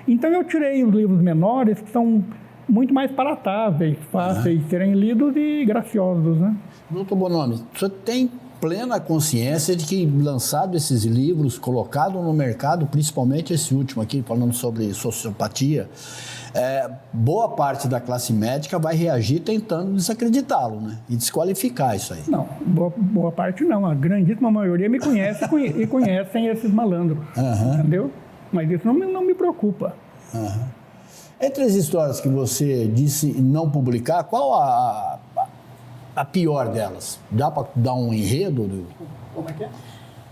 Então, eu tirei os livros menores, que são muito mais palatáveis, fáceis de serem lidos e graciosos, né? Doutor Bonomi, o senhor tem plena consciência de que, lançado esses livros, colocado no mercado, principalmente esse último aqui, falando sobre sociopatia, boa parte da classe médica vai reagir tentando desacreditá-lo, né? E desqualificar isso aí. Não, boa parte não. A grandíssima maioria me conhece e conhecem esses malandros, entendeu? Mas isso não me preocupa. Entre as histórias que você disse não publicar, qual a pior delas? Dá para dar um enredo? Como é que é?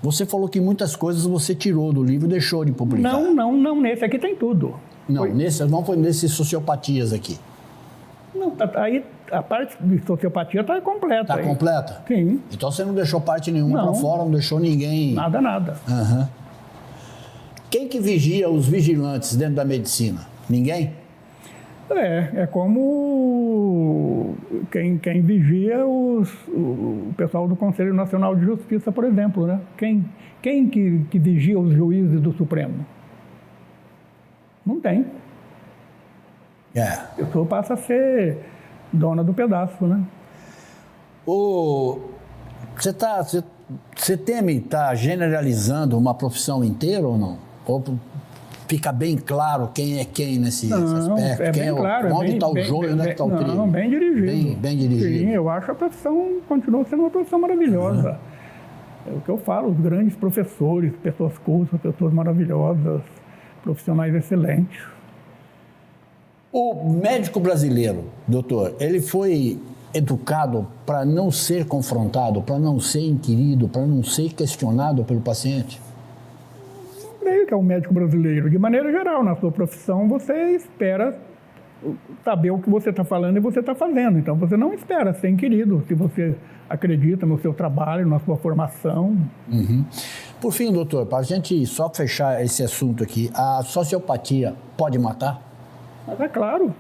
Você falou que muitas coisas você tirou do livro e deixou de publicar. Não, nesse aqui tem tudo. Não, não foi nesses sociopatias aqui. Não, aí a parte de sociopatia está completa. Está completa? Sim. Então você não deixou parte nenhuma para fora, não deixou ninguém... Nada. Quem que vigia os vigilantes dentro da medicina? Ninguém? É como quem vigia o pessoal do Conselho Nacional de Justiça, por exemplo, né? Quem que vigia os juízes do Supremo? Não tem. A pessoa passa a ser dona do pedaço, né? Você você teme estar generalizando uma profissão inteira ou não? Ou fica bem claro quem é quem nesse aspecto? É bem claro. Onde está o joio, onde está o trigo? Não, bem dirigido. Bem dirigido. Sim, eu acho que a profissão continua sendo uma profissão maravilhosa. É o que eu falo, os grandes professores, pessoas cultas, pessoas maravilhosas, profissionais excelentes. O médico brasileiro, doutor, ele foi educado para não ser confrontado, para não ser inquirido, para não ser questionado pelo paciente? Creio que é o médico brasileiro. De maneira geral, na sua profissão, você espera saber o que você está falando e você está fazendo. Então, você não espera ser inquirido se você acredita no seu trabalho, na sua formação. Uhum. Por fim, doutor, para a gente só fechar esse assunto aqui, a sociopatia pode matar? Mas é claro,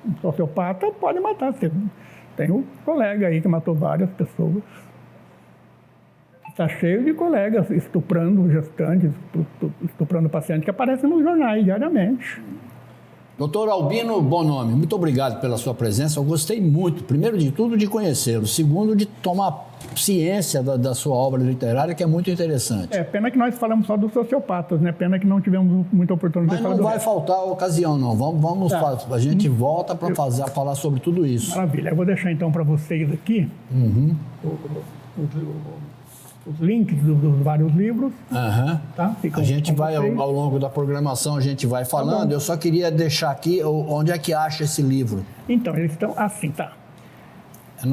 um sociopata pode matar. Tem um colega aí que matou várias pessoas. Está cheio de colegas estuprando gestantes, estuprando pacientes que aparecem nos jornais diariamente. Doutor Albino Bonomi, muito obrigado pela sua presença. Eu gostei muito, primeiro de tudo, de conhecê-lo. Segundo, de tomar ciência da sua obra literária, que é muito interessante. É, pena que nós falamos só dos sociopatas, né? Pena que não tivemos muita oportunidade de falar. Mas não vai faltar ocasião, não. Vamos a gente volta para falar sobre tudo isso. Maravilha. Eu vou deixar, então, para vocês aqui os links dos vários livros. Tá? A gente vai, ao longo da programação, a gente vai falando. Tá. Eu só queria deixar aqui onde é que acha esse livro. Então, eles estão assim, tá?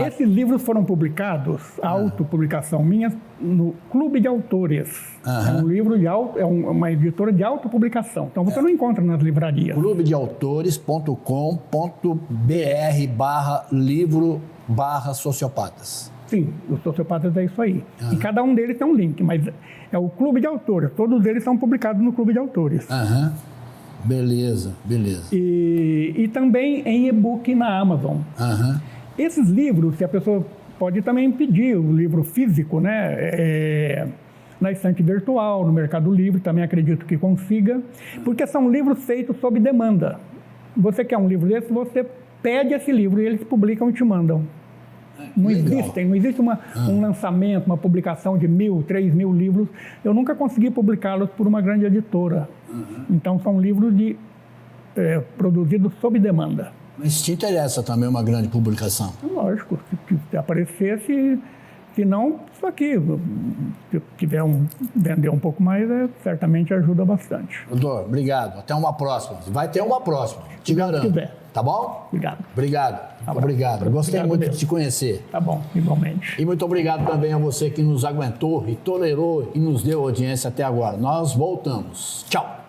Esses livros foram publicados, a autopublicação minha, no Clube de Autores. É um livro é uma editora de autopublicação. Então, você não encontra nas livrarias. clubedeautores.com.br/livro/sociopatas. Sim, os sociopatas é isso aí. E cada um deles tem um link, mas é o Clube de Autores. Todos eles são publicados no Clube de Autores. Beleza. E também em e-book na Amazon. Esses livros, que a pessoa pode também pedir, o livro físico, né? Na estante virtual, no Mercado Livre, também acredito que consiga, porque são livros feitos sob demanda. Você quer um livro desse, você pede esse livro e eles publicam e te mandam. Não existe um lançamento, uma publicação de 1.000, 3.000 livros. Eu nunca consegui publicá-los por uma grande editora. Então, são livros produzidos sob demanda. Mas te interessa também uma grande publicação? Lógico, se aparecesse, se não, isso aqui, se tiver vender um pouco mais, certamente ajuda bastante. Doutor, obrigado. Até uma próxima. Vai ter uma próxima, te garanto. Se quiser. Tá bom? Obrigado. Obrigado. Gostei muito de te conhecer. Tá bom, igualmente. E muito obrigado também a você que nos aguentou e tolerou e nos deu audiência até agora. Nós voltamos. Tchau.